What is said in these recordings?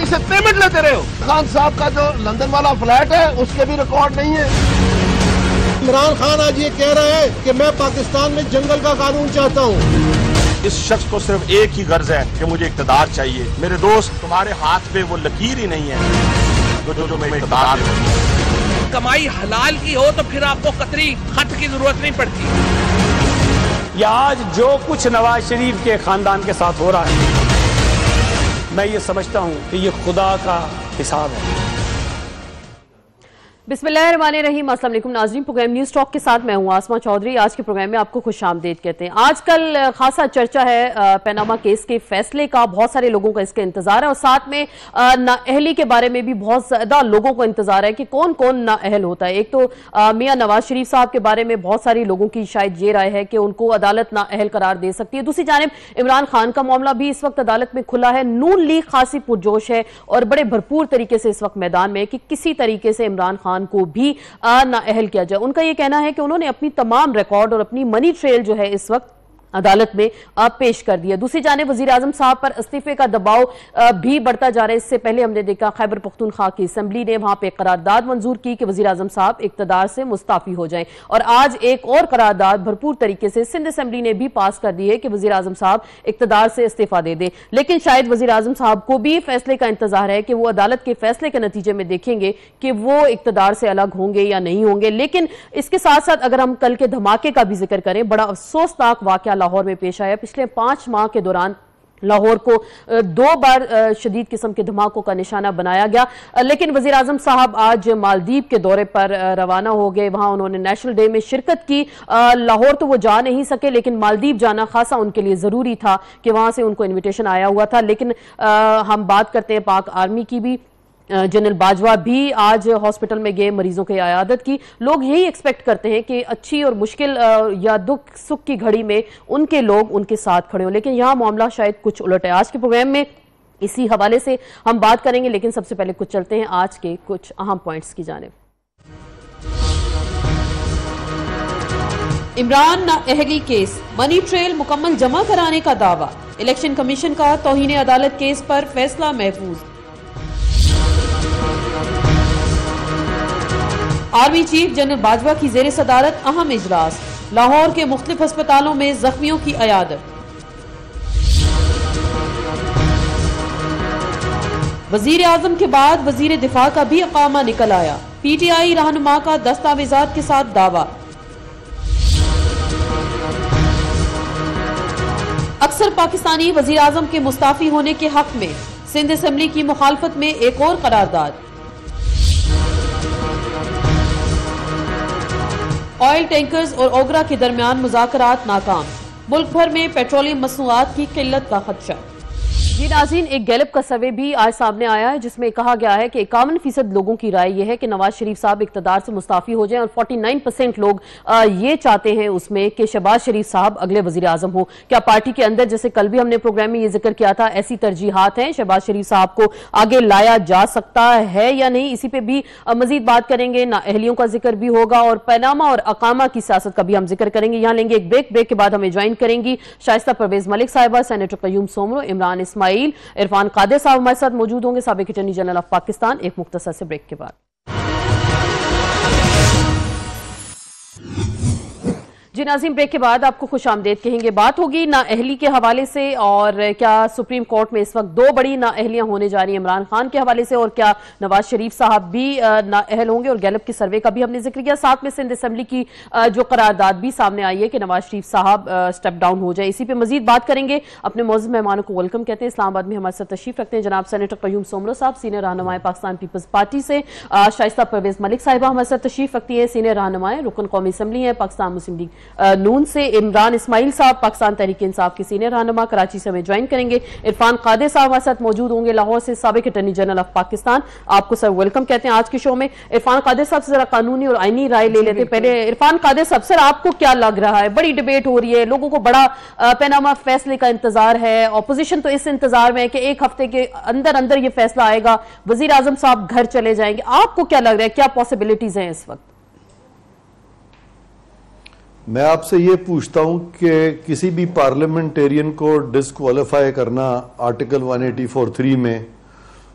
से पेमेंट लेते रहे हो। खान साहब का जो लंदन वाला फ्लैट है उसके भी रिकॉर्ड नहीं है। इमरान खान आज ये कह रहा है कि मैं पाकिस्तान में जंगल का कानून चाहता हूँ। इस शख्स को सिर्फ एक ही गर्ज है कि मुझे इक़्तिदार चाहिए। मेरे दोस्त, तुम्हारे हाथ पे वो लकीर ही नहीं है जो मैं इक़्तिदार हूं। कमाई हलाल की हो तो फिर आपको कतरी खत की जरूरत नहीं पड़ती। या आज जो कुछ नवाज शरीफ के खानदान के साथ हो रहा है, मैं ये समझता हूँ कि ये खुदा का हिसाब है। बिस्मिल्लाहिर्रहमानिर्रहीम। अस्सलाम वालेकुम नाज़रीन, प्रोग्राम न्यूज़ टॉक के साथ मैं हूं आसमा चौधरी। आज के प्रोग्राम में आपको खुशामदीद कहते हैं। आजकल खासा चर्चा है पनामा केस के फैसले का, बहुत सारे लोगों का इसका इंतजार है और साथ में नाअहली के बारे में भी बहुत ज्यादा लोगों को इंतजार है कि कौन कौन नाअहल होता है। एक तो मियां नवाज शरीफ साहब के बारे में बहुत सारी लोगों की शायद ये राय है कि उनको अदालत नाअहल करार दे सकती है। दूसरी जानिब इमरान खान का मामला भी इस वक्त अदालत में खुला है। नून लीग खासी पुरजोश है और बड़े भरपूर तरीके से इस वक्त मैदान में है कि किसी तरीके से इमरान खान को भी नाअहल किया जाए। उनका यह कहना है कि उन्होंने अपनी तमाम रिकॉर्ड और अपनी मनी ट्रेल जो है इस वक्त अदालत में पेश कर दिया। दूसरी जानिब वजीर आजम साहब पर इस्तीफे का दबाव भी बढ़ता जा रहा है। इससे पहले हमने देखा खैबर पख्तूनख्वा की असेंबली ने वहां पे करारदाद मंजूर की कि वजीर आजम साहब इक्तदार से मुस्ताफी हो जाएं और आज एक और करारदाद भरपूर तरीके से सिंध असेंबली ने भी पास कर दी है कि वजीर आजम साहब इक्तदार से इस्तीफा दे दें। लेकिन शायद वजीर आजम साहब को भी फैसले का इंतजार है कि वो अदालत के फैसले के नतीजे में देखेंगे कि वो इक्तदार से अलग होंगे या नहीं होंगे। लेकिन इसके साथ साथ अगर हम कल के धमाके का भी जिक्र करें, बड़ा अफसोसनाक वाकया लाहौर में पेश आया। पिछले 5 माह के दौरान लाहौर को 2 बार शदीद किस्म के धमाकों का निशाना बनाया गया। लेकिन वजीर आजम साहब आज मालदीव के दौरे पर रवाना हो गए। वहां उन्होंने नेशनल डे में शिरकत की। लाहौर तो वो जा नहीं सके, लेकिन मालदीव जाना खासा उनके लिए जरूरी था कि वहां से उनको इन्विटेशन आया हुआ था। लेकिन हम बात करते हैं पाक आर्मी की भी। जनरल बाजवा भी आज हॉस्पिटल में गए, मरीजों की इयादत की। लोग यही एक्सपेक्ट करते हैं कि अच्छी और मुश्किल या दुख सुख की घड़ी में उनके लोग उनके साथ खड़े हों, लेकिन यहाँ मामला शायद कुछ उलट है। आज के प्रोग्राम में इसी हवाले से हम बात करेंगे, लेकिन सबसे पहले कुछ चलते हैं आज के कुछ अहम पॉइंट्स की जानिब। इमरान नाअहली केस, मनी ट्रेल मुकम्मल जमा कराने का दावा। इलेक्शन कमीशन का तौहीन अदालत केस पर फैसला महफूज। आर्मी चीफ जनरल बाजवा की जेर सदारत अहम इजलास। लाहौर के मुख्तलिफ अस्पतालों में जख्मियों की इयादत। वजीर आजम के बाद वजीर दिफा का भी अकामा निकल आया। PTI रहनुमा का दस्तावेजात के साथ दावा। अक्सर पाकिस्तानी वजीर आजम के मुस्ताफी होने के हक में सिंध असेंबली की मुखालफत में एक और करारदाद। ऑयल टैंकर्स और ओगरा के दरमियान मुज़ाकरात नाकाम। मुल्क भर में पेट्रोलियम मसनूआत की किल्लत का खदशा। जी नाज़रीन, एक गैलप का सर्वे भी आज सामने आया है जिसमें कहा गया है कि 51% लोगों की राय यह है कि नवाज शरीफ साहब इक़्तिदार से मुस्ताफी हो जाएं और 49% लोग ये चाहते हैं उसमें कि शहबाज शरीफ साहब अगले वजीर आजम हो। क्या पार्टी के अंदर, जैसे कल भी हमने प्रोग्राम में ये जिक्र किया था, ऐसी तरजीहात हैं, शहबाज शरीफ साहब को आगे लाया जा सकता है या नहीं? इसी पे भी मजीद बात करेंगे। नाअहलियों का जिक्र भी होगा और पनामा और अकामा की सियासत का भी हम जिक्र करेंगे। यहाँ लेंगे एक ब्रेक के बाद हमें ज्वाइन करेंगी शाइस्ता परवेज मलिक साहिबा, सेनेटर कयूम सोमरो, इमरान इस्माइल, इरफान कादिर साहब हमारे साथ मौजूद होंगे, साबिक अटॉर्नी जनरल ऑफ पाकिस्तान। एक मुख्तसर से ब्रेक के बाद जी नाज़रीन, ब्रेक के बाद आपको खुशामदीद कहेंगे। बात होगी नाअहली के हवाले से और क्या सुप्रीम कोर्ट में इस वक्त 2 बड़ी नाअहलियां होने जा रही हैं इमरान खान के हवाले से, और क्या नवाज शरीफ साहब भी नाअहल होंगे, और गैलप के सर्वे का भी हमने जिक्र किया। साथ में सिंध असेंबली की जो करारदाद भी सामने आई है कि नवाज शरीफ साहब स्टेप डाउन हो जाए। इसी पर मजीद बात करेंगे। अपने मौजूद मेहमानों को वेलकम कहते हैं। इस्लामाबाद में हमारे साथ तशरीफ रखते हैं जनाब सेनेटर कयूम सोमरो साहब, सीनियर रहनुमाए पाकिस्तान पीपल्स पार्टी से। शाइस्ता परवेज मलिक साहिबा हमारे साथ तशरीफ रखती है, सीनियर रहनुमाए रुकन कौमी असम्बली है पाकिस्तान मुस्लिम लीग नून से। इमरान इस्माइल साहब पाकिस्तान तहरीक इंसाफ के सीनियर रहनुमा कराची से हमें ज्वाइन करेंगे। इरफान कादिर साहब हमारे साथ मौजूद होंगे लाहौर से, साबिक अटॉर्नी जनरल ऑफ पाकिस्तान। आपको सर वेलकम कहते हैं आज के शो में। इरफान कादिर साहब से जरा कानूनी और आईनी राय ले लेते हैं। पहले इरफान कादिर साहब, सर आपको क्या लग रहा है? बड़ी डिबेट हो रही है, लोगों को बड़ा पनामा फैसले का इंतजार है, ऑपोजिशन तो इस इंतजार में है कि 1 हफ्ते के अंदर अंदर ये फैसला आएगा, वजीर आजम साहब घर चले जाएंगे। आपको क्या लग रहा है, क्या पॉसिबिलिटीज हैं इस वक्त? मैं आपसे ये पूछता हूं कि किसी भी पार्लियामेंटेरियन को डिस्क्वालीफाई करना आर्टिकल 184(3) में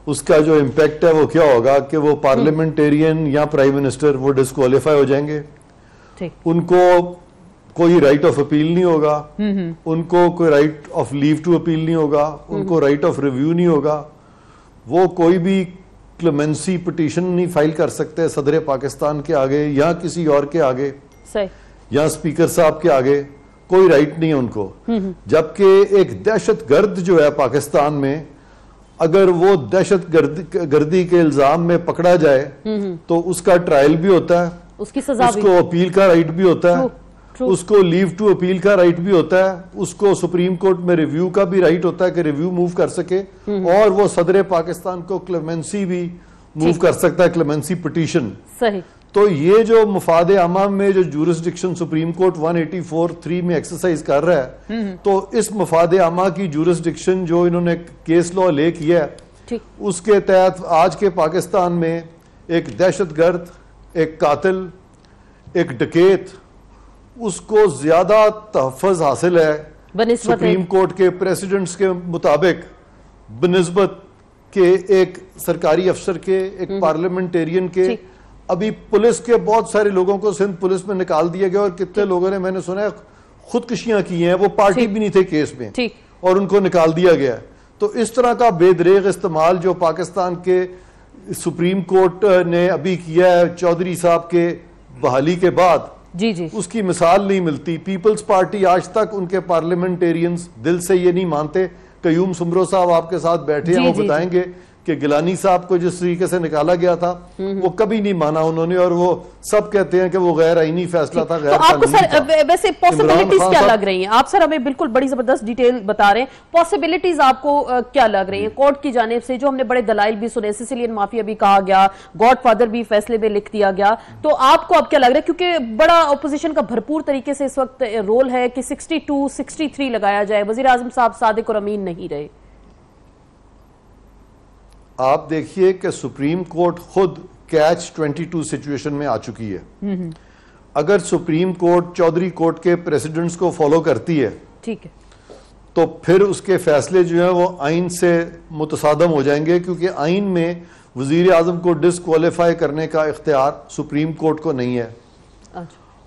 उसका जो इम्पैक्ट है वो क्या होगा कि वो पार्लियामेंटेरियन या प्राइम मिनिस्टर वो डिस्क्वालीफाई हो जाएंगे, उनको कोई राइट ऑफ अपील नहीं होगा, उनको कोई right of leave to appeal नहीं होगा, उनको राइट ऑफ रिव्यू नहीं होगा, वो कोई भी क्लेमेंसी पिटीशन नहीं फाइल कर सकते सदर पाकिस्तान के आगे या किसी और के आगे या स्पीकर साहब के आगे, कोई राइट नहीं है उनको। जबकि एक दहशतगर्द जो है पाकिस्तान में, अगर वो दहशत गर्दी के इल्जाम में पकड़ा जाए तो उसका ट्रायल भी होता है, उसकी सजा उसको अपील का राइट भी होता है, उसको लीव टू अपील का राइट भी होता है, उसको सुप्रीम कोर्ट में रिव्यू का भी राइट होता है कि रिव्यू मूव कर सके, और वो सदर पाकिस्तान को क्लेमेंसी भी मूव कर सकता है, क्लेमेंसी पिटीशन। सही। तो ये जो मफाद आमा में जो जूरिसडिक्शन सुप्रीम कोर्ट 184(3) में एक्सरसाइज कर रहा है, तो इस मफाद आमा की जूरिसडिक्शन जो इन्होंने केस लॉ ले किया है, उसके तहत आज के पाकिस्तान में एक दहशतगर्द, एक कातिल, एक डकैत, उसको ज्यादा तहफ़्फ़ुज़ हासिल है सुप्रीम कोर्ट के प्रेसिडेंट्स के मुताबिक बनिस्बत के एक सरकारी अफसर के, एक पार्लियामेंटेरियन के। अभी पुलिस के बहुत सारे लोगों को सिंध पुलिस में निकाल दिया गया और कितने लोगों ने, मैंने सुना है, खुदकुशियां की हैं, वो पार्टी भी नहीं थे केस में और उनको निकाल दिया गया। तो इस तरह का बेदरेग इस्तेमाल जो पाकिस्तान के सुप्रीम कोर्ट ने अभी किया है चौधरी साहब के बहाली के बाद, उसकी मिसाल नहीं मिलती। पीपल्स पार्टी आज तक उनके पार्लियामेंटेरियंस दिल से ये नहीं मानते। कयूम सुमरो साहब आपके साथ बैठे हैं, वो बताएंगे कि गिलानी साहब को जिस तरीके से निकाला गया था वो कभी नहीं माना उन्होंने, और वो सब कहते हैं कि वो गैर आईनी फैसला था, गैर कानूनी था। तो आपको सर वैसे पॉसिबिलिटीज क्या लग रही हैं? आप सर हमें बिल्कुल बड़ी जबरदस्त डिटेल बता रहे हैं, पॉसिबिलिटीज आपको क्या लग रही है कोर्ट की जानिब से? जो हमने बड़े दलाइल भी सुने, सिसिलियन माफिया भी कहा गया, गॉडफादर भी फैसले में लिख दिया गया, तो आपको अब क्या लग रहा है? क्योंकि बड़ा अपोजिशन का भरपूर तरीके से इस वक्त रोल है कि 62, 63 लगाया जाए, वजीर आजम साहब सादिक और अमीन नहीं रहे। आप देखिए कि सुप्रीम कोर्ट खुद कैच 22 सिचुएशन में आ चुकी है। अगर सुप्रीम कोर्ट चौधरी कोर्ट के प्रेसिडेंट्स को फॉलो करती है, ठीक है, तो फिर उसके फैसले जो है वो आइन से मुतसादम हो जाएंगे, क्योंकि आइन में वजीर आजम को डिसक्वालीफाई करने का इख्तियार सुप्रीम कोर्ट को नहीं है।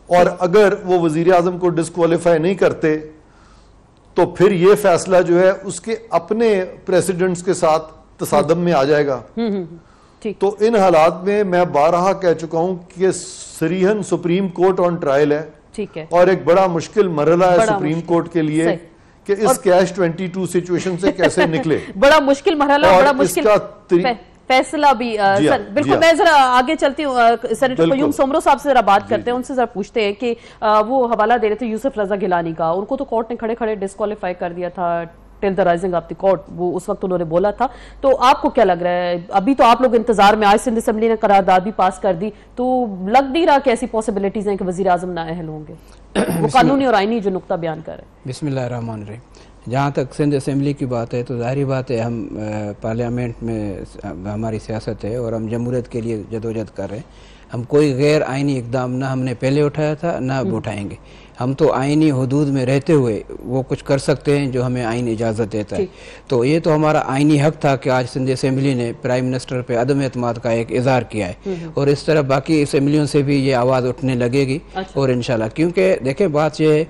और अगर वो वजीर आजम को डिसक्वालीफाई नहीं करते तो फिर ये फैसला जो है उसके अपने प्रेसिडेंट्स के साथ तसादम में आ जाएगा। तो इन हालात में मैं बारहा कह चुका हूं कि सरीहन सुप्रीम कोर्ट ऑन ट्रायल है, ठीक है, और एक बड़ा मुश्किल मरहला है सुप्रीम कोर्ट के लिए कि इस कैश 22 सिचुएशन से कैसे निकले। बड़ा मुश्किल मरहला, बड़ा मुश्किल फैसला भी। सर बिल्कुल, मैं जरा आगे चलती हूँ, सेनेटर कयूम सुमरो साहब से जरा बात करते हैं, उनसे जरा पूछते हैं कि वो हवाला दे रहे थे यूसुफ रजा गिलानी का, उनको तो कोर्ट ने खड़े खड़े डिस्क्वालीफाई कर दिया था, till the rising of the court, वो उस वक्त उन्होंने बोला था। तो आपको क्या लग रहा है? अभी तो आप लोग इंतजार में, आज सिंध असेंबली ने करारदाद भी पास कर दी, तो लग नहीं रहा कि ऐसी पॉसिबिलिटीज हैं कि वजीर आजम नाअहल होंगे? वो कानूनी और आईनी जो नुक्ता बयान कर रहे हैं। बिस्मिल्लाहिर्रहमानिर्रहीम। जहाँ तक सिंध असेंबली की बात है तो जाहिर बात है हम पार्लियामेंट में हमारी सियासत है और हम जमहूरियत के लिए जदोजहद कर रहे हैं। हम कोई गैर आइनी इकदाम ना हमने पहले उठाया था ना अब उठाएंगे। हम तो आइनी हदूद में रहते हुए वो कुछ कर सकते हैं जो हमें आइन इजाज़त देता है। तो ये तो हमारा आइनी हक था कि आज सिंध असेंबली ने प्राइम मिनिस्टर पे अदम एतमाद का एक इज़हार किया है, और इस तरह बाकी असेंबलियों से भी ये आवाज़ उठने लगेगी। और इंशाल्लाह, क्योंकि देखें बात ये है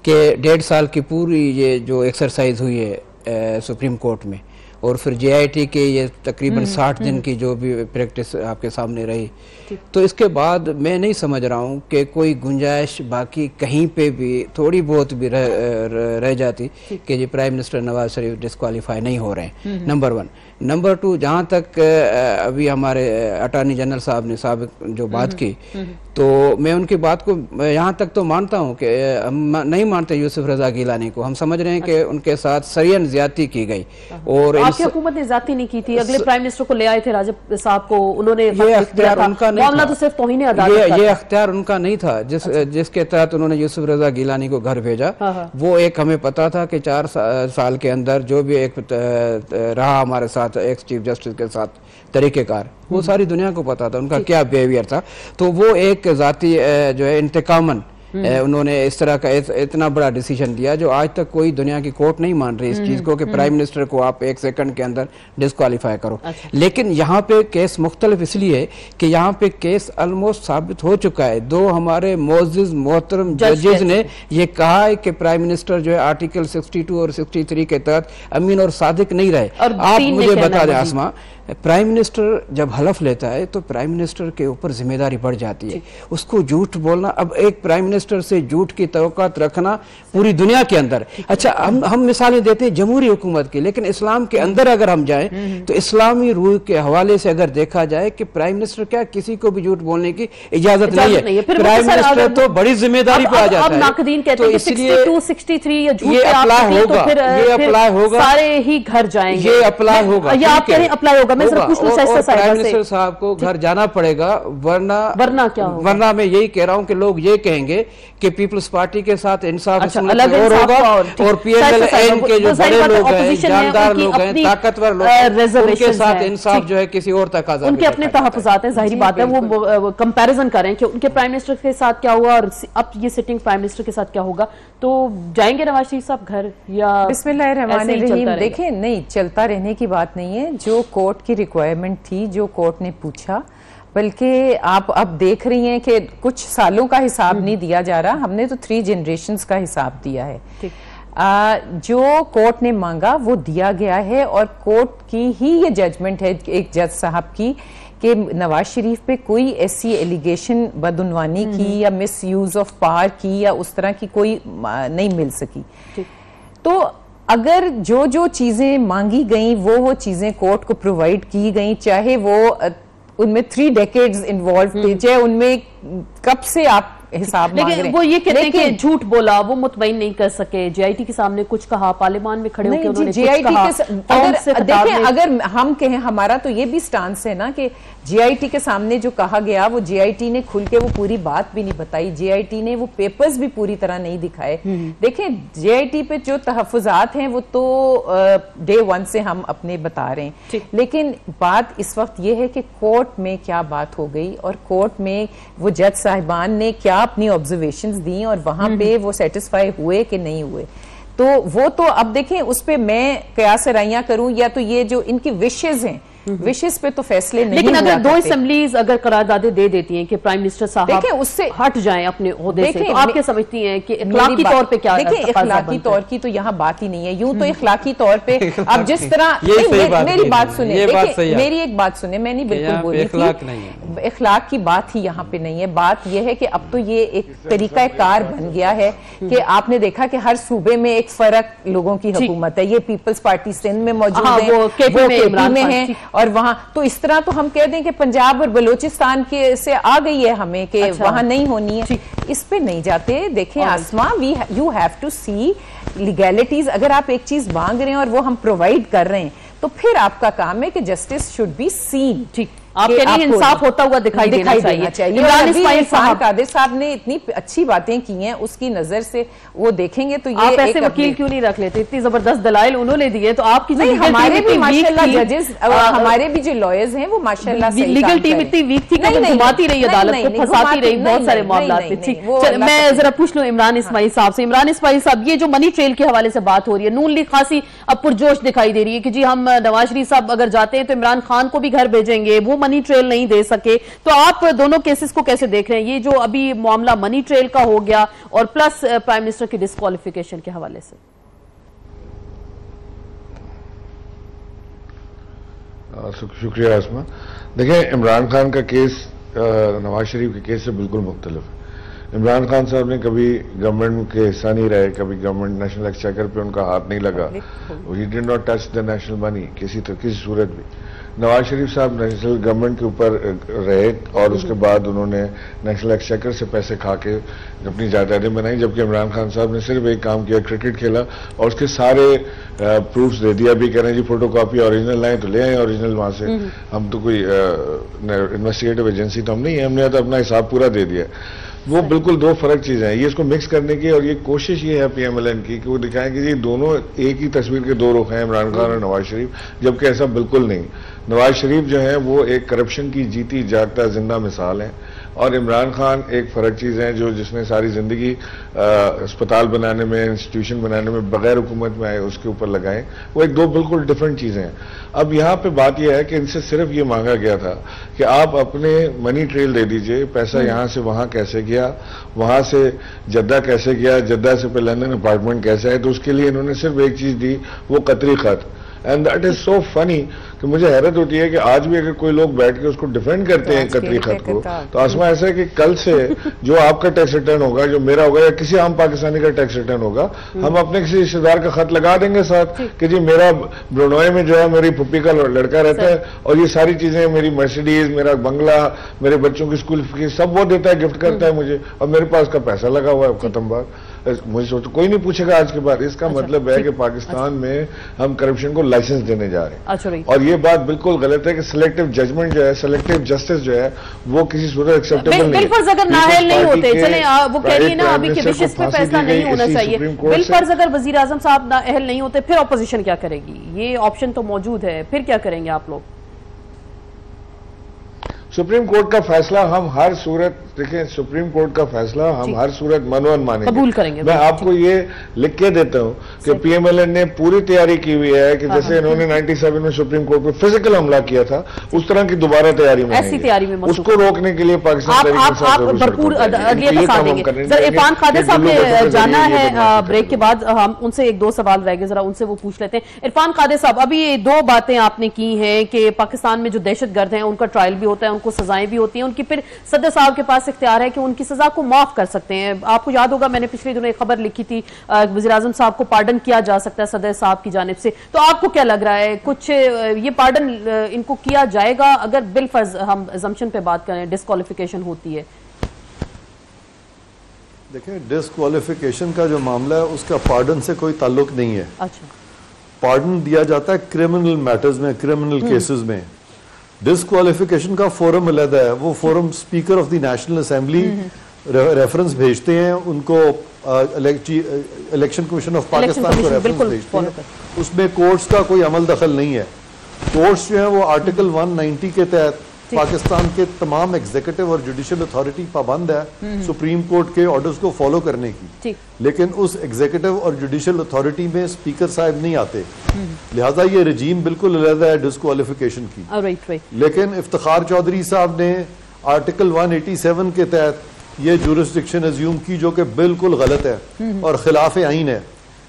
कि 1.5 साल की पूरी ये जो एक्सरसाइज हुई है सुप्रीम कोर्ट में, और फिर JIT के ये तकरीबन 60 दिन की जो भी प्रैक्टिस आपके सामने रही, तो इसके बाद मैं नहीं समझ रहा हूँ कि कोई गुंजाइश बाकी कहीं पे भी थोड़ी बहुत भी रह जाती कि जी prime minister Nawaz Sharif disqualify नहीं हो रहे हैं, नंबर 1। नंबर 2, जहाँ तक अभी हमारे अटॉर्नी जनरल साहब ने साबिक जो बात की, तो मैं उनकी बात को यहाँ तक तो मानता हूँ कि हम नहीं मानते यूसुफ रजा गिलानी को। हम समझ रहे हैं कि उनके साथ सरियन ज्यादती की गई, और आपकी हुकूमत ने ज्यादती नहीं की थी। अगले प्राइम मिनिस्टर को ले आए थे राजब साहब को, उन्होंने ये अख्तियार उनका नहीं था, तो सिर्फ तौहीन अदालत का ये अख्तियार उनका नहीं था जिसके तहत उन्होंने यूसुफ रजा गिलानी को घर भेजा। वो एक हमें पता था कि 4 साल के अंदर जो भी एक रहा हमारे साथ एक्स चीफ जस्टिस के साथ तरीकेकार, वो सारी दुनिया को पता था उनका क्या बिहेवियर था। तो वो एक जाती जो है इंतकामन उन्होंने इस तरह का इतना बड़ा डिसीजन दिया जो आज तक कोई दुनिया की कोर्ट नहीं मान रही इस चीज को कि प्राइम मिनिस्टर को आप 1 सेकंड के अंदर डिस्क्वालीफाई करो। लेकिन यहाँ पे केस मुख्तलिफ इसलिए कि यहाँ पे केस ऑलमोस्ट साबित हो चुका है। 2 हमारे मोअज़्ज़िज़ मोहतरम जजेस ने ये कहा है कि प्राइम मिनिस्टर जो है आर्टिकल 62 और 63 के तहत अमीन और सादिक नहीं रहे। आप मुझे बता दें आसमा, प्राइम मिनिस्टर जब हलफ लेता है तो प्राइम मिनिस्टर के ऊपर जिम्मेदारी बढ़ जाती है। उसको झूठ बोलना, अब एक प्राइम मिनिस्टर से झूठ की तवक्कात रखना पूरी दुनिया के अंदर, अच्छा हम मिसालें देते हैं जमहूरी हुकूमत की, लेकिन इस्लाम के अंदर अगर हम जाएं तो इस्लामी रूह के हवाले से अगर देखा जाए कि प्राइम मिनिस्टर क्या किसी को भी झूठ बोलने की इजाजत नहीं है। प्राइम मिनिस्टर तो बड़ी जिम्मेदारी पे आ जाता है। तो इसलिए ये अप्लाई होगा, ये अप्लाई होगा, सारे ही घर जाएंगे, ये अप्लाई होगा, ये आप कह रहे हैं अप्लाई होगा। मैं सिर्फ प्राइम मिनिस्टर साहब को घर जाना पड़ेगा, वरना क्या होगा? वरना मैं यही कह रहा हूं कि लोग ये कहेंगे कि पीपल्स पार्टी के साथ इंसाफ और होगा और पीएमएल के जो बड़े लोग हैं, जानदार लोग हैं, ताकतवर लोग हैं, उनके साथ इंसाफ जो है किसी और तकाजा, उनके अपने तहफ्फुज़ात हैं। जाहिर बात है वो कंपैरिजन करें कि उनके प्राइम मिनिस्टर के साथ क्या हुआ और अब ये सिटिंग प्राइम मिनिस्टर के साथ क्या होगा। तो जाएंगे नवाज शरीफ साहब घर या बिस्मिल्लाहिर्रहमानिर्रहीम? देखिए, नहीं, चलता रहने की बात नहीं है। जो कोर्ट की रिक्वायरमेंट थी, जो कोर्ट ने पूछा, बल्कि आप अब देख रही हैं कि कुछ सालों का हिसाब नहीं दिया जा रहा, हमने तो 3 जनरेशंस का हिसाब दिया है। जो कोर्ट ने मांगा वो दिया गया है और कोर्ट की ही ये जजमेंट है एक जज साहब की कि नवाज शरीफ पे कोई ऐसी एलिगेशन बदउनवानी की या मिस यूज ऑफ पावर की या उस तरह की कोई नहीं मिल सकी। तो अगर जो जो चीजें मांगी गई वो चीजें कोर्ट को प्रोवाइड की गई, चाहे वो उनमें 3 डेकेड्स इन्वॉल्व थे, चाहे उनमें कब से आप हिसाब मांग रहे हैं। वो ये कहते हैं कि झूठ बोला, वो मुतमईन नहीं कर सके, जेआईटी के सामने कुछ कहा, पार्लियामान में खड़े होकर उन्होंने कुछ कहा। देखिए, अगर हम कहें, हमारा तो ये भी स्टांस है ना कि जेआईटी के सामने जो कहा गया वो जेआईटी ने खुल के वो पूरी बात भी नहीं बताई, जेआईटी ने वो पेपर्स भी पूरी तरह नहीं दिखाए। देखिए, जेआईटी पे जो तहफ्फुज़ात हैं वो तो डे 1 से हम अपने बता रहे हैं, लेकिन बात इस वक्त ये है कि कोर्ट में क्या बात हो गई और कोर्ट में वो जज साहिबान ने क्या अपनी ऑब्जर्वेशंस दी और वहां पे वो सेटिस्फाई हुए कि नहीं हुए। तो वो तो अब देखें, उस पे मैं कयास राइयां करूं या तो ये जो इनकी विशेज हैं, विशेष पे तो फैसले नहीं। लेकिन अगर 2 असेंबलीज अगर करारदादे दे देती हैं कि प्राइम मिनिस्टर साहब उससे हट जाएं अपने ओहदे से, तो आप क्या समझती हैं कि इखलाकी तौर पे क्या? देखिए, इखलाकी तौर की तो यहाँ बात ही नहीं है। यूं तो इखलाकी तौर पे अब जिस तरह मेरी बात सुने, देखिए मेरी एक बात सुने, मैं नहीं बिल्कुल बोली थी, इखलाक की बात ही यहाँ पे नहीं है। बात यह है कि अब तो ये एक तरीका कार बन गया है कि आपने देखा कि हर सूबे में एक फर्क लोगों की हुकूमत है। ये पीपल्स पार्टी सिंध में मौजूद है, वो केपी में है, और वहां तो इस तरह तो हम कह दें कि पंजाब और बलूचिस्तान के से आ गई है हमें कि वहां नहीं होनी है, इस पे नहीं जाते। देखें Asma, you have to see legalities. अगर आप एक चीज मांग रहे हैं और वो हम प्रोवाइड कर रहे हैं तो फिर आपका काम है कि जस्टिस शुड बी सीन। ठीक, आपके लिए इंसाफ होता हुआ दिखाई देना चाहिए। इमरान इस्माइल कादिर साहब ने इतनी अच्छी बातें की हैं, उसकी नजर से वो देखेंगे तो ये आप ऐसे वकील क्यों नहीं रख लेते? इतनी जबरदस्त दलाइल उन्होंने दिए, तो आपकी हमारे भी माशाल्लाह जजेस, हमारे भी जो लॉयर्स हैं वो माशाल्लाह लीगल टीम इतनी वीक थी कि घुमाती रही अदालत को, फंसाती रही बहुत सारे मामलात में। ठीक, मैं जरा पूछ लूं इमरान इस्माइल साहब से। इमरान इस्माइल साहब, ये जो मनी ट्रेल के हवाले से बात हो रही है, नून लीग खासी अब पुरजोश दिखाई दे रही है कि जी हम नवाज शरीफ साहब अगर जाते हैं तो इमरान खान को भी घर भेजेंगे, वो मनी ट्रेल नहीं दे सके। तो आप दोनों केसेस को कैसे देख रहे हैं? ये जो अभी मामला मनी ट्रेल का हो गया और प्लस प्राइम मिनिस्टर की डिस्क्वालिफिकेशन के हवाले से। शुक्रिया आसमा। देखिए, इमरान खान का केस नवाज शरीफ के केस से बिल्कुल मुख्तलिफ है। इमरान खान साहब ने कभी गवर्नमेंट के हिस्सा नहीं रहे, कभी गवर्नमेंट नेशनल एक्सचेकर पे उनका हाथ नहीं लगा, he did not touch the national money किसी सूरत भी। नवाज शरीफ साहब नेशनल गवर्नमेंट के ऊपर रहे और उसके बाद उन्होंने नेशनल एक्सचेकर से पैसे खा के अपनी जायदादें बनाई, जबकि इमरान खान साहब ने सिर्फ एक काम किया, क्रिकेट खेला और उसके सारे प्रूफ्स दे दिया। अभी कह रहे हैं जी फोटो कॉपी ओरिजिनल लाएं तो ले आए ओरिजिनल वहां से। हम तो कोई इन्वेस्टिगेटिव एजेंसी तो हम नहीं है, हमने तो अपना हिसाब पूरा दे दिया। वो बिल्कुल 2 फर्क चीजें हैं। ये इसको मिक्स करने की और ये कोशिश ये है पीएमएलएन की कि वो दिखाएं कि ये दोनों एक ही तस्वीर के 2 रुख हैं, इमरान खान और नवाज शरीफ, जबकि ऐसा बिल्कुल नहीं। नवाज शरीफ जो है वो एक करप्शन की जीती जागता जिंदा मिसाल है। और इमरान खान एक फर्क चीज है जो जिसने सारी जिंदगी अस्पताल बनाने में, इंस्टीट्यूशन बनाने में बगैर हुकूमत में आए उसके ऊपर लगाए, वो एक दो बिल्कुल डिफरेंट चीजें हैं। अब यहाँ पे बात यह है कि इनसे सिर्फ ये मांगा गया था कि आप अपने मनी ट्रेल दे दीजिए, पैसा यहाँ से वहां कैसे गया, वहां से जद्दा कैसे गया, जद्दा से फिर लंदन अपार्टमेंट कैसे आए, तो उसके लिए इन्होंने सिर्फ एक चीज दी, वो कतरी खत। And that is so funny कि मुझे हैरत होती है कि आज भी अगर कोई लोग बैठ के उसको डिफेंड करते हैं कतरी खत को, तो आसमा ऐसा है कि कल से जो आपका टैक्स रिटर्न होगा, जो मेरा होगा या किसी आम पाकिस्तानी का टैक्स रिटर्न होगा, हम अपने किसी रिश्तेदार का खत लगा देंगे साथ कि जी मेरा ब्रुनोई में जो है मेरी फुप्पी का लड़का रहता है और ये सारी चीजें, मेरी मर्सिडीज, मेरा बंगला, मेरे बच्चों की स्कूल फीस सब वो देता है, गिफ्ट करता है मुझे, और मेरे पास का पैसा लगा हुआ है खत्म बात। मुझे सोचो कोई नहीं पूछेगा आज के बाद। इसका मतलब है कि पाकिस्तान में हम करप्शन को लाइसेंस देने जा रहे हैं, और ये बात बिल्कुल गलत है कि सिलेक्टिव जजमेंट जो है, सिलेक्टिव जस्टिस जो है, वो किसी सूरत एक्सेप्टेबल नहीं है। बिल फर्ज अगर नाअहल नहीं होते, चले वो कह रही है ना अभी कि विशेष पे फैसला नहीं होना चाहिए, बिल फर्ज अगर वजीर आजम साहब नाअहल नहीं होते फिर ऑपोजिशन क्या करेगी? ये ऑप्शन तो मौजूद है, फिर क्या करेंगे आप लोग? सुप्रीम कोर्ट का फैसला हम हर सूरत, देखें सुप्रीम कोर्ट का फैसला हम हर सूरत मनोन मानेंगे, कबूल करेंगे। मैं आपको ये लिख के देता हूं कि पीएमएलएन ने पूरी तैयारी की हुई है कि जैसे इन्होंने 97 में सुप्रीम कोर्ट पर फिजिकल हमला किया था, उस तरह की दोबारा तैयारी में ऐसी तैयारी में उसको रोकने के लिए पाकिस्तान भरपूर इरफान खादे साहब ने जाना है ब्रेक के बाद, हम उनसे एक दो सवाल रह गए, जरा उनसे वो पूछ लेते हैं। इरफान खादे साहब, अभी दो बातें आपने की हैं कि पाकिस्तान में जो दहशतगर्द हैं उनका ट्रायल भी होता है, उनको सजाएं भी होती हैं, उनकी फिर सदर साहब के पास इख्तियार है कि उनकी सजा को माफ कर सकते हैं। आपको याद होगा मैंने पिछले दिनों एक खबर लिखी थी, वज़ीर आज़म साहब को पार्डन किया जा सकता है सदर साहब की जानिब से, तो आपको क्या लग रहा है, कुछ ये पार्डन इनको किया जाएगा अगर बिल फर्ज हम अजम्पशन पे बात करें डिस्क्वालिफिकेशन होती है? देखिए, डिस्क्वालिफिकेशन का जो मामला है उसका पार्डन से कोई ताल्लुक नहीं है। अच्छा, पार्डन दिया जाता है क्रिमिनल मैटर्स में, क्रिमिनल केसेस में। डिस्क्वालिफिकेशन का फोरम अलग है, वो forum speaker of the national assembly reference भेजते हैं उनको, इलेक्शन कमीशन ऑफ पाकिस्तान को रेफरेंस भेजते हैं, उसमें कोर्ट्स का कोई अमल दखल नहीं है। कोर्ट्स जो है वो आर्टिकल 190 के तहत पाकिस्तान के तमाम एग्जीक्यूटिव और जुडिशियल अथॉरिटी पाबंद है सुप्रीम कोर्ट के ऑर्डर्स को फॉलो करने की, लेकिन उस एग्जीक्यूटिव और जुडिशियल अथॉरिटी में स्पीकर साहब नहीं आते, लिहाजा ये रजीम बिल्कुल अलग है डिस्क्वालिफिकेशन की। लेकिन इफ्तिखार चौधरी साहब ने आर्टिकल 187 के तहत ये जुरिस्डिक्शन अज्यूम की, जो कि बिल्कुल गलत है और खिलाफ आईन है,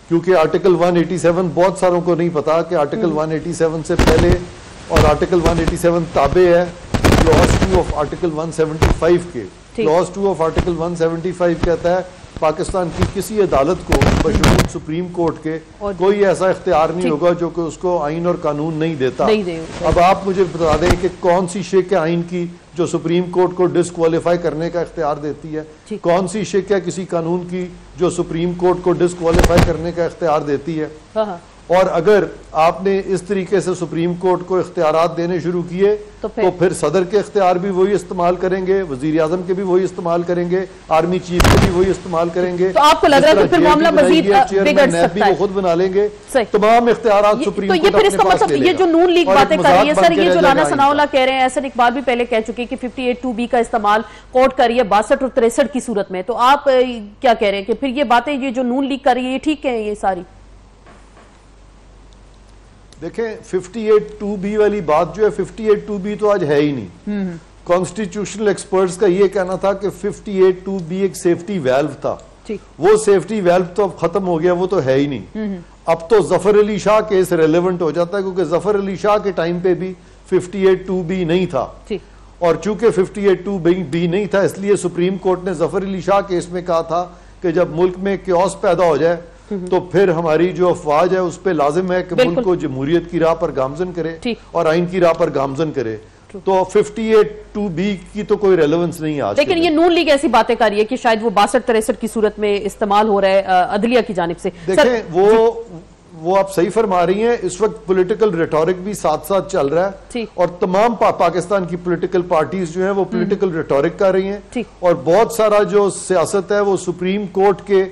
क्योंकि आर्टिकल 187 बहुत सारों को नहीं पता कि आर्टिकल 187 से पहले और आर्टिकल 187 ताबे है क्लॉज 2 ऑफ आर्टिकल 175 के। क्लॉज 2 ऑफ आर्टिकल 175 कहता है पाकिस्तान की किसी अदालत को बशमूल सुप्रीम कोर्ट के कोई ऐसा इख्तियार नहीं होगा जो कि उसको आइन और कानून नहीं देता। अब आप मुझे बता दें कि कौन सी शेख आइन की जो सुप्रीम कोर्ट को डिस्क्वालीफाई करने का इख्तियार देती है, कौन सी शेख किसी कानून की जो सुप्रीम कोर्ट को डिस्क्वालीफाई करने का इख्तियार देती है। और अगर आपने इस तरीके से सुप्रीम कोर्ट को इख्तियारात देने शुरू किए तो फिर सदर के इख्तियार भी वही इस्तेमाल करेंगे, वजीर आजम के भी वही इस्तेमाल करेंगे, आर्मी चीफ के भी वही इस्तेमाल करेंगे। तो आपको लग रहा है फिर मामला मजीद बिगड़ सकता है, वो खुद बना लेंगे तमाम इख्तियारात सुप्रीम कोर्ट। तो ये फिर इसका मतलब ये जो नून लीग बातें कर रही है सर, ये जो राना सनाउल्लाह कह रहे हैं, एहसन इकबाल भी पहले कह चुके कि 58(2)B का इस्तेमाल कोर्ट कर रही है 62 और 63 की सूरत में, तो आप क्या कह रहे हैं कि फिर ये बातें ये जो नून लीग कर रही है ये ठीक है? ये सारी देखें 58(2)B वाली बात जो है, 58(2)B तो आज है ही नहीं। कॉन्स्टिट्यूशनल एक्सपर्ट्स का ये कहना था कि 58(2)B एक सेफ्टी वेल्व था, वो सेफ्टी वेल्व तो अब खत्म हो गया, वो तो है ही नहीं। अब तो जफर अली शाह केस रेलेवेंट हो जाता है, क्योंकि जफर अली शाह के टाइम पे भी 58(2)B नहीं था, और चूंकि 58(2)B नहीं था इसलिए सुप्रीम कोर्ट ने जफर अली शाह केस में कहा था कि जब मुल्क में क्योस पैदा हो जाए तो फिर हमारी जो अफवाज है उस पर लाजिम है कि मुल्क को जमहूरियत की राह पर गामजन करे और आइन की राह पर गामजन करे। तो 58(2)B की तो कोई रेलेवेंस नहीं है आज। लेकिन ये नून लीग ऐसी बातें कर रही है कि शायद वो 62-63 की सूरत में इस्तेमाल हो रहा है अदलिया की जानिब से। देखें वो आप सही फरमा रही हैं, इस वक्त पॉलिटिकल रिटोरिक भी साथ साथ चल रहा है और तमाम पाकिस्तान की पॉलिटिकल पार्टीज जो हैं वो पॉलिटिकल रिटोरिक कर रही हैं, और बहुत सारा जो सियासत है वो सुप्रीम कोर्ट के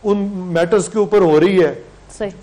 उन मैटर्स के ऊपर हो रही है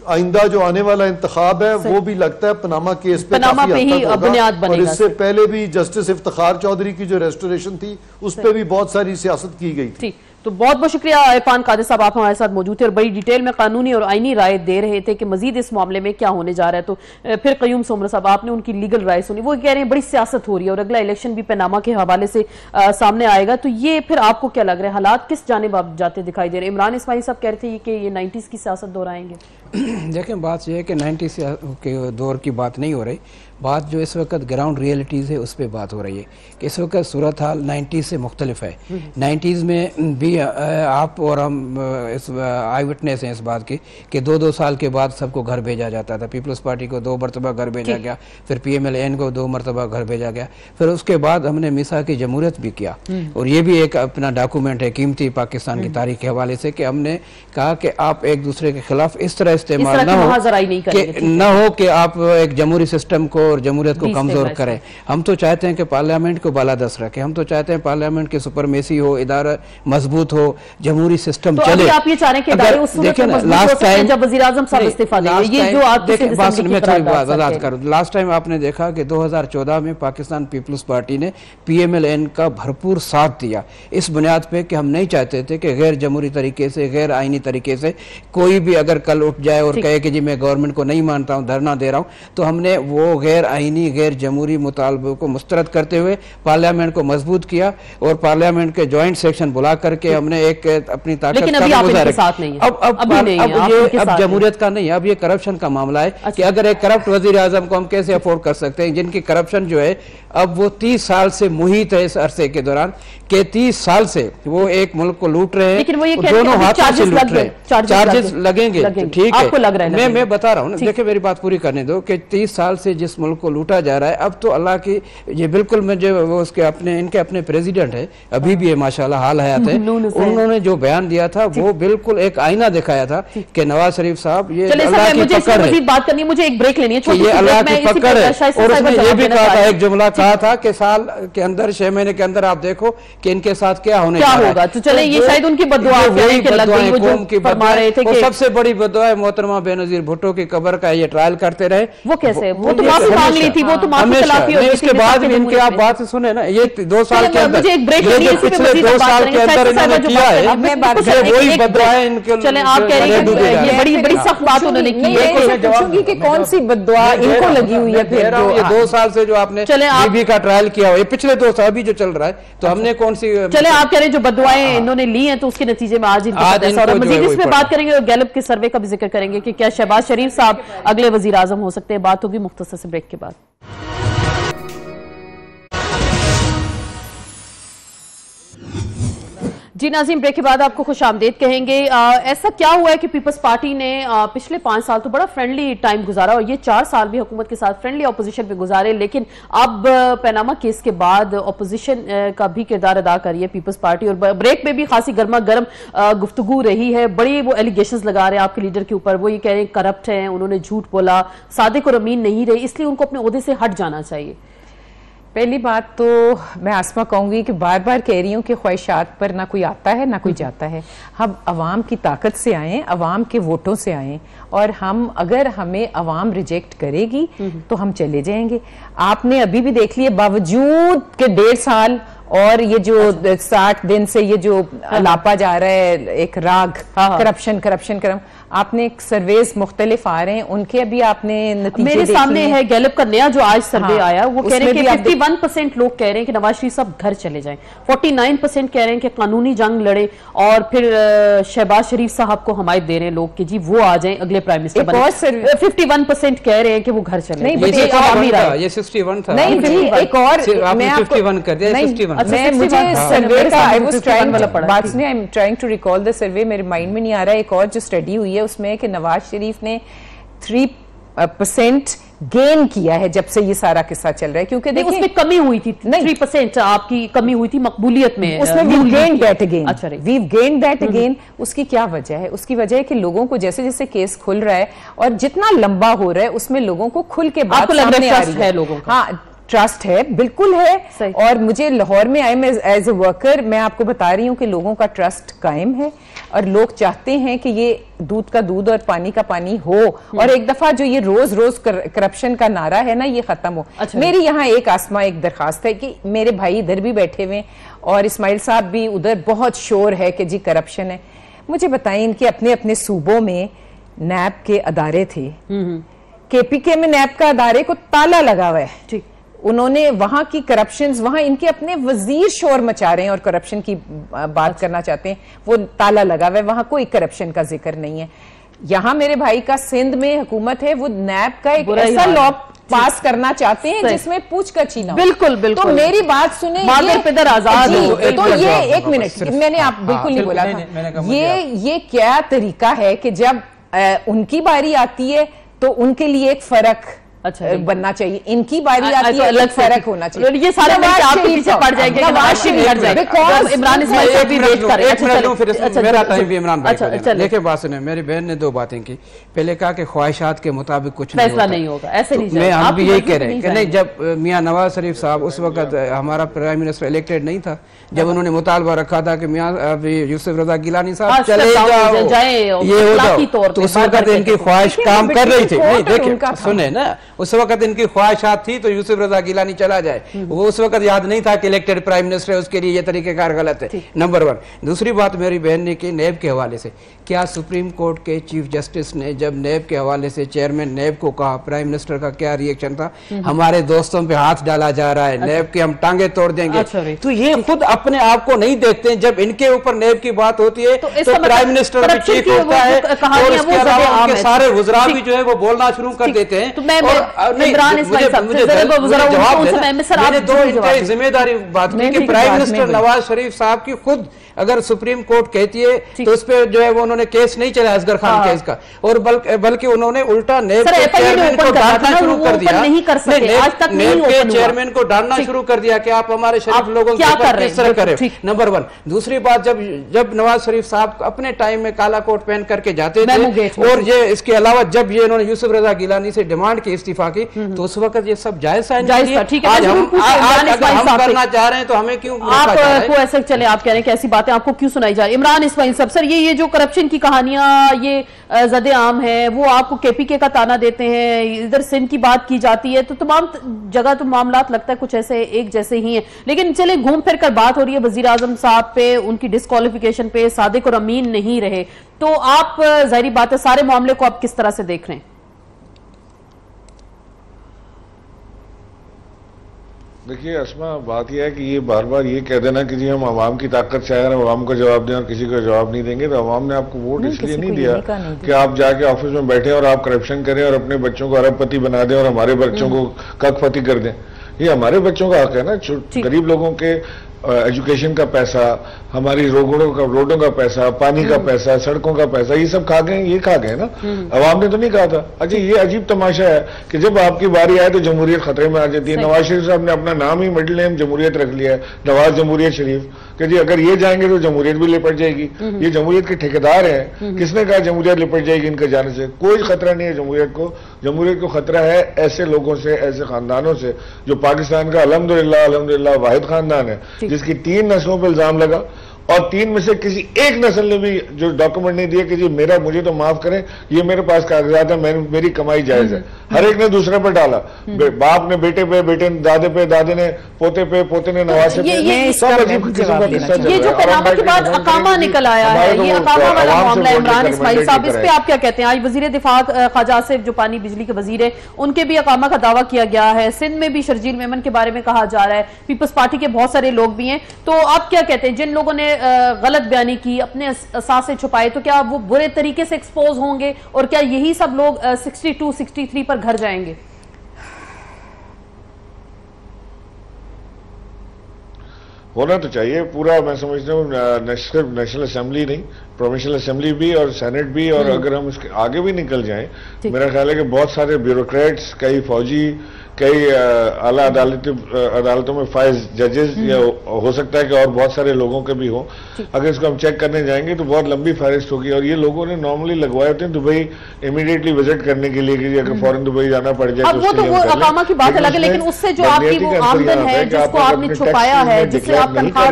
आइंदा जो आने वाला इंतखाब है वो भी लगता है पनामा केस पे पनामा पे ही बुनियाद बनेगा। और इससे पहले भी जस्टिस इफ्तिखार चौधरी की जो रेस्टोरेशन थी उस पर भी बहुत सारी सियासत की गई थी। तो बहुत बहुत शुक्रिया इरफान कादिर साहब, आप हमारे साथ मौजूद थे और बड़ी डिटेल में कानूनी और आईनी राय दे रहे थे कि मजीद इस मामले में क्या होने जा रहा है। तो फिर कयूम सोमरा साहब, आपने उनकी लीगल राय सुनी, वो कह रहे हैं बड़ी सियासत हो रही है और अगला इलेक्शन भी पनामा के हवाले से सामने आएगा। तो ये फिर आपको क्या लग रहा है, हालात किस जानिब आप जाते दिखाई दे रहे हैं? इमरान इस्माइल साहब कह रहे थे कि ये 90s की सियासत दोहराएंगे। देखें, बात यह है कि 90s के दौर की बात नहीं हो रही, बात जो इस वक्त ग्राउंड रियलिटीज़ है उस पर बात हो रही है कि इस वक्त सूरत हाल 90s से मुख्तलिफ है। 90s में भी आप और हम इस आई विटनेस हैं इस बात की कि 2-2 साल के बाद सबको घर भेजा जाता था। पीपल्स पार्टी को 2 मरतबा घर भेजा गया, फिर PMLN को 2 मरतबा घर भेजा गया, फिर उसके बाद हमने मिसा की जमहूरियत भी किया। और ये भी एक अपना डॉक्यूमेंट है कीमती पाकिस्तान की तारीख के हवाले से कि हमने कहा कि आप एक दूसरे के खिलाफ इस तरह इस्तेमाल न हो कि आप एक जमहूरी सिस्टम को और जमहूरियत को कमजोर करें। हम तो चाहते हैं कि पार्लियामेंट को बालादस्त रखें, हम तो चाहते हैं पार्लियामेंट की सुपरमेसी हो, इदारा मजबूत हो, जमहूरी सिस्टम तो चले। आप ये चाह रहे हैं कि इदारे उस वक्त मजबूत हो सकते हैं जब वज़ीर-ए-आज़म साहब इस्तीफा देंगे। ये जो आप लास्ट टाइम आपने देखा कि 2014 में पाकिस्तान पीपल्स पार्टी ने PMLN का भरपूर साथ दिया इस बुनियाद पे कि हम नहीं चाहते थे कि गैर जमहूरी तरीके से, गैर आईनी तरीके से कोई भी अगर कल उठ जाए और कहे कि जी मैं गवर्नमेंट को नहीं मानता हूँ, धरना दे रहा हूँ, तो हमने वो गैर आईनी गैर जमहूरी मुतालबों को मुस्तरद करते हुए पार्लियामेंट को मजबूत किया और पार्लियामेंट के ज्वाइंट सेक्शन बुला करके हमने एक अपनी ताकत अब जमहूरियत का नहीं है, अब ये करप्शन का मामला है। अच्छा। कि अगर एक करप्ट वजीर आजम को हम कैसे अफोर्ड कर सकते हैं जिनकी करप्शन जो है अब वो 30 साल से मुहित है इस अरसे के दौरान के 30 साल से वो एक मुल्क को लूट रहे हैं, लेकिन वो ये दोनों हाथों से लूट रहे हैं। चार्जेस लगेंगे, ठीक है, मैं बता रहा हूँ, देखिए मेरी बात पूरी करने दो कि 30 साल से जिस मुल्क को लूटा जा रहा है अब तो अल्लाह की ये बिल्कुल मुझे वो उसके अपने इनके अपने प्रेसिडेंट है अभी भी है माशाल्लाह हाल हयात है, उन्होंने जो बयान दिया था वो बिल्कुल एक आईना दिखाया था कि नवाज शरीफ साहब ये अल्लाह की पकड़ है। बात करनी है, मुझे एक ब्रेक लेनी है, ये अल्लाह की पकड़ है। और उसने ये भी कहा था, एक जुमला कहा था कि साल के अंदर 6 महीने के अंदर आप देखो कि इनके साथ क्या होने क्या होगा। तो चले ये शायद उनकी बददुआ थे। सबसे बड़ी बददुआ है मोहतरमा बेनजीर भुट्टो की कब्र का ये ट्रायल करते रहे। वो कैसे, वो तो माफी मांग ली थी, वो तो माफी तलाफी हुई। इसके बाद भी इनके आप बात सुने ना, ये 2 साल के अंदर, मुझे एक ब्रेक पिछले 2 साल के अंदर इन्होंने किया है, वही बददुआ इनके। चले आप कह रहे हैं ये बड़ी बड़ी सख्त बात उन्होंने की है, पूछूंगी कि कौन सी बददुआ इनको लगी हुई है। फिर ये 2 साल से जो आपने बीबी का ट्रायल किया हो, ये पिछले 2 साल भी जो चल रहा है, तो हमने कौन सी। चले आप कह रहे हैं जो बददुआएं इन्होंने ली हैं तो उसके नतीजे में आज इनको मजीद इसमें बात करेंगे और गैलप के सर्वे का भी जिक्र करेंगे कि क्या शहबाज शरीफ साहब अगले वजीर आजम हो सकते हैं। बात होगी मुख्तसर से ब्रेक के बाद। जी नाज़रीन, ब्रेक के बाद आपको खुश आमदेद कहेंगे। ऐसा क्या हुआ है कि पीपल्स पार्टी ने पिछले 5 साल तो बड़ा फ्रेंडली टाइम गुजारा और ये 4 साल भी हुकूमत के साथ फ्रेंडली अपोजिशन पे गुजारे, लेकिन अब पनामा केस के बाद अपोजिशन का भी किरदार अदा करी है पीपल्स पार्टी और ब्रेक में भी खासी गर्मा गर्म गुफ्तगू रही है। बड़ी वो एलिगेशंस लगा रहे हैं आपके लीडर के ऊपर, वो ये कह रहे हैं करप्ट हैं, उन्होंने झूठ बोला, सादिक और अमीन नहीं रहे, इसलिए उनको अपने ओहदे से हट जाना चाहिए। पहली बात तो मैं आसमा कहूँगी कि बार बार कह रही हूँ कि ख्वाहिशात पर ना कोई आता है ना कोई जाता है। हम अवाम की ताकत से आएँ, अवाम के वोटों से आएँ और हम अगर हमें अवाम रिजेक्ट करेगी तो हम चले जाएंगे। आपने अभी भी देख लिया, बावजूद के 1.5 साल और ये जो 60 दिन से ये जो लापा जा रहा है एक राग करप्शन आपने सर्वेज मुख्तलिफ आ रहे हैं, उनके अभी आपने नतीजे मेरे सामने है गैलप का नया जो आज सर्वे आया, वो कह रहे हैं कि 51% लोग कह रहे हैं कि नवाज शरीफ साहब घर चले जाएं, 49% कह रहे हैं कि कानूनी जंग लड़े और फिर शहबाज शरीफ साहब को हमायत दे रहे हैं लोग कि जी वो आ जाएं अगले प्राइम मिनिस्टर बने। 51% कह रहे हैं कि वो घर चले। ये 61 था, नहीं जी एक और मैं 51 कर दिया, 61। मैं मुझे सर्वे का I was trying to recall the survey, मेरे माइंड में नहीं आ रहा है। एक और जो स्टडी हुई है उसमें कि नवाज शरीफ ने 3% गेन किया है जब से ये सारा किस्सा चल रहा है, क्योंकि देखिए उसमें कमी हुई थी 3% आपकी कमी हुई थी मकबूलियत में, उसमें वी गेन दैट अगेन। अच्छा, वी गेन दैट अगेन। उसकी क्या वजह है? उसकी वजह है कि लोगों को जैसे जैसे केस खुल रहा है और जितना लंबा हो रहा है उसमें लोगों को खुल के बात सामने आ रही है लोगों को। हाँ, ट्रस्ट है, बिल्कुल है। और मुझे लाहौर में आए, मैं एज ए वर्कर मैं आपको बता रही हूँ कि लोगों का ट्रस्ट कायम है और लोग चाहते हैं कि ये दूध का दूध और पानी का पानी हो और एक दफा जो ये रोज रोज करप्शन का नारा है ना, ये खत्म हो। मेरी यहाँ एक आसमा एक दरखास्त है कि मेरे भाई इधर भी बैठे हुए और इस्माइल साहब भी उधर, बहुत शोर है कि जी करप्शन है। मुझे बताएं, इनके अपने अपने सूबों में नैब के अदारे थे, केपीके में नैब का अदारे को ताला लगा हुआ है। उन्होंने वहां की करप्शन, वहां इनके अपने वजीर शोर मचा रहे हैं और करप्शन की बात करना चाहते हैं, वो ताला लगा हुआ है, वहां कोई करप्शन का जिक्र नहीं है। यहाँ मेरे भाई का सिंध में हुकूमत है, वो नैब का एक ऐसा लॉ पास करना चाहते हैं जिसमें पूछताछ ना। बिल्कुल बिल्कुल। तो मेरी बात सुने, आजाद तो ये एक मिनट, मैंने आप बिल्कुल नहीं बोला था, ये क्या तरीका है कि जब उनकी बारी आती है तो उनके लिए एक फर्क बनना चाहिए, इनकी बारी आती है अलग फर्क होना चाहिए। ये सारे आपके पीछे पड़ जाएंगे, इमरान इस्माइल भी वेट कर रहे हैं। मेरा टाइम भी इमरान भाई को देखिए, बात सुने, मेरी बहन ने 2 बातें की। पहले कहा कि ख्वाहिशात के मुताबिक कुछ फैसला नहीं होगा, ऐसे नहीं। मैं हम भी यही कह रहे हैं कि नहीं, जब मियां नवाज शरीफ साहब उस वक्त हमारा प्राइम मिनिस्टर इलेक्टेड नहीं था, जब उन्होंने मुतालबा रखा था कि मियां यूसुफ रजा गिलानी साहब चले जाओ, ये हो जाओ, तो उस वक्त इनकी ख्वाहिश काम कर रही थी। नहीं देखिए सुने ना, उस वक्त इनकी ख्वाहिशात थी तो यूसुफ रजा गिलानी चला जाए, वो उस वक्त याद नहीं था कि इलेक्टेड प्राइम मिनिस्टर है, उसके लिए ये तरीकेकार गलत है। नंबर 1। दूसरी बात मेरी बहन ने की नैब के हवाले से, क्या सुप्रीम कोर्ट के चीफ जस्टिस ने जब नैब के हवाले से चेयरमैन नैब को कहा, प्राइम मिनिस्टर का क्या रिएक्शन था? हमारे दोस्तों पे हाथ डाला जा रहा है, नैब की हम टांगे तोड़ देंगे। तो ये खुद अपने आप को नहीं देखते, जब इनके ऊपर नैब की बात होती है तो प्राइम मिनिस्टर भी चीफ होता है और इसके अलावा उनके सारे वुज़रा भी जो है वो बोलना शुरू कर देते हैं। मैंने 2 जिम्मेदारी बात की कि प्राइम मिनिस्टर नवाज शरीफ साहब की खुद अगर सुप्रीम कोर्ट कहती है तो उस पर जो है वो उन्होंने केस नहीं चलाया असगर खान केस का, और बल्कि उन्होंने उल्टा नैब के चेयरमैन को डांटना शुरू कर दिया। नैब के चेयरमैन को डांटना शुरू कर दिया कि आप हमारे शरीफ लोगों के ऊपर किस तरह करें। नंबर 1। दूसरी बात, जब नवाज शरीफ साहब अपने टाइम में काला कोट पहन करके जाते थे, और ये इसके अलावा जब ये इन्होंने यूसुफ रजा गिलानी से डिमांड की इस्तीफा की, तो उस वक्त ये सब जायज था। आज हम करना चाह रहे हैं तो हमें क्यों आपको ऐसे चले, आप कह रहे हैं कि ऐसी बातें आपको क्यों सुनाई जा रही? इमरान इस्माइल साहब, सर ये जो करप्शन की कहानियां ये ज़दे आम है, वो आपको केपीके का ताना देते हैं, इधर सिंध की बात की जाती है, तो तमाम जगह तो मामलात लगता है कुछ ऐसे एक जैसे ही हैं। लेकिन चले घूम फिर कर बात हो रही है वजीर आजम साहब पे, उनकी डिस्क्वालिफिकेशन पे, सादिक और अमीन नहीं रहे, तो आप जाहिर बात है सारे मामले को आप किस तरह से देख रहे हैं? देखिए असमा, बात यह है कि ये बार बार ये कह देना कि जी हम आवाम की ताकत से आए, आवाम को जवाब दें और किसी को जवाब नहीं देंगे, तो आवाम ने आपको वोट इसलिए नहीं दिया कि आप जाके ऑफिस में बैठे और आप करप्शन करें और अपने बच्चों को अरबपति बना दें और हमारे बच्चों को कखपति कर दें। ये हमारे बच्चों का हक है ना, गरीब लोगों के एजुकेशन का पैसा, हमारी रोडों का पैसा, पानी का पैसा, सड़कों का पैसा, ये सब खा गए, ये खा गए ना, अवाम ने तो नहीं कहा था। अच्छा, ये अजीब तमाशा है कि जब आपकी बारी आए तो जमहूरियत खतरे में आ जाती है। नवाज शरीफ साहब ने अपना नाम ही मिडिल नेम जमहूरियत रख लिया है, नवाज जमहूरियत शरीफ, कि जी अगर ये जाएंगे तो जमहूरियत भी लिपट जाएगी। ये जमहूरियत के ठेकेदार हैं, किसने कहा जमहूरियत लिपट जाएगी इनके जाने से? कोई खतरा नहीं है जमहूरियत को। जमहूरियत को खतरा है ऐसे लोगों से, ऐसे खानदानों से, जो पाकिस्तान का अल्हम्दुलिल्लाह वाहिद खानदान है जिसकी 3 नस्लों पर इल्जाम लगा और 3 में से किसी एक नस्ल ने भी जो डॉक्यूमेंट नहीं दिए कि जी मुझे तो माफ करें, ये मेरे पास कागजात है, मेरी कमाई जायज है। हर एक ने दूसरे पर डाला, बाप ने बेटे पे, बेटे ने दादे पे, दादे ने पोते पे, पोते ने नवासे पे। सब अजीब किस्म का किस्सा चल रहा है। ये जो पनामा के बाद अकामा निकल आया है, ये अकामा वाला मामला है, इमरान इस्माइल साहब, इस पे आप क्या कहते हैं? आज वजीर दिफा ख्वाजा आसिफ जो पानी बिजली के वजीर है, उनके भी अकामा का दावा किया गया है। सिंध में भी शर्जील मेमन के बारे में कहा जा रहा है, पीपल्स पार्टी के बहुत सारे लोग भी हैं। तो आप क्या कहते हैं, जिन लोगों ने गलत बयानी की, अपने असासे छुपाए, तो क्या वो बुरे तरीके से एक्सपोज होंगे और क्या यही सब लोग 62, 63 पर घर जाएंगे? होना तो चाहिए पूरा। मैं समझता हूँ सिर्फ नेशनल असेंबली नहीं, प्रोविंशियल असेंबली भी और सेनेट भी, और अगर हम इसके आगे भी निकल जाएं, मेरा ख्याल है कि बहुत सारे ब्यूरोक्रेट्स, कई फौजी, कई आला अदालतों में फाइज जजेस, या हो सकता है कि और बहुत सारे लोगों के भी हो, अगर इसको हम चेक करने जाएंगे तो बहुत लंबी फहरिस्त होगी। और ये लोगों ने नॉर्मली लगवाए होते हैं दुबई इमीडिएटली विजिट करने के लिए, कि अगर फॉरन दुबई जाना पड़ जाए अब वो तो वो अकामा की बात अलग है, लेकिन उससे जो आपकी वो आमदन है जिसको आपने छुपाया है, जिससे आप तनख्वाह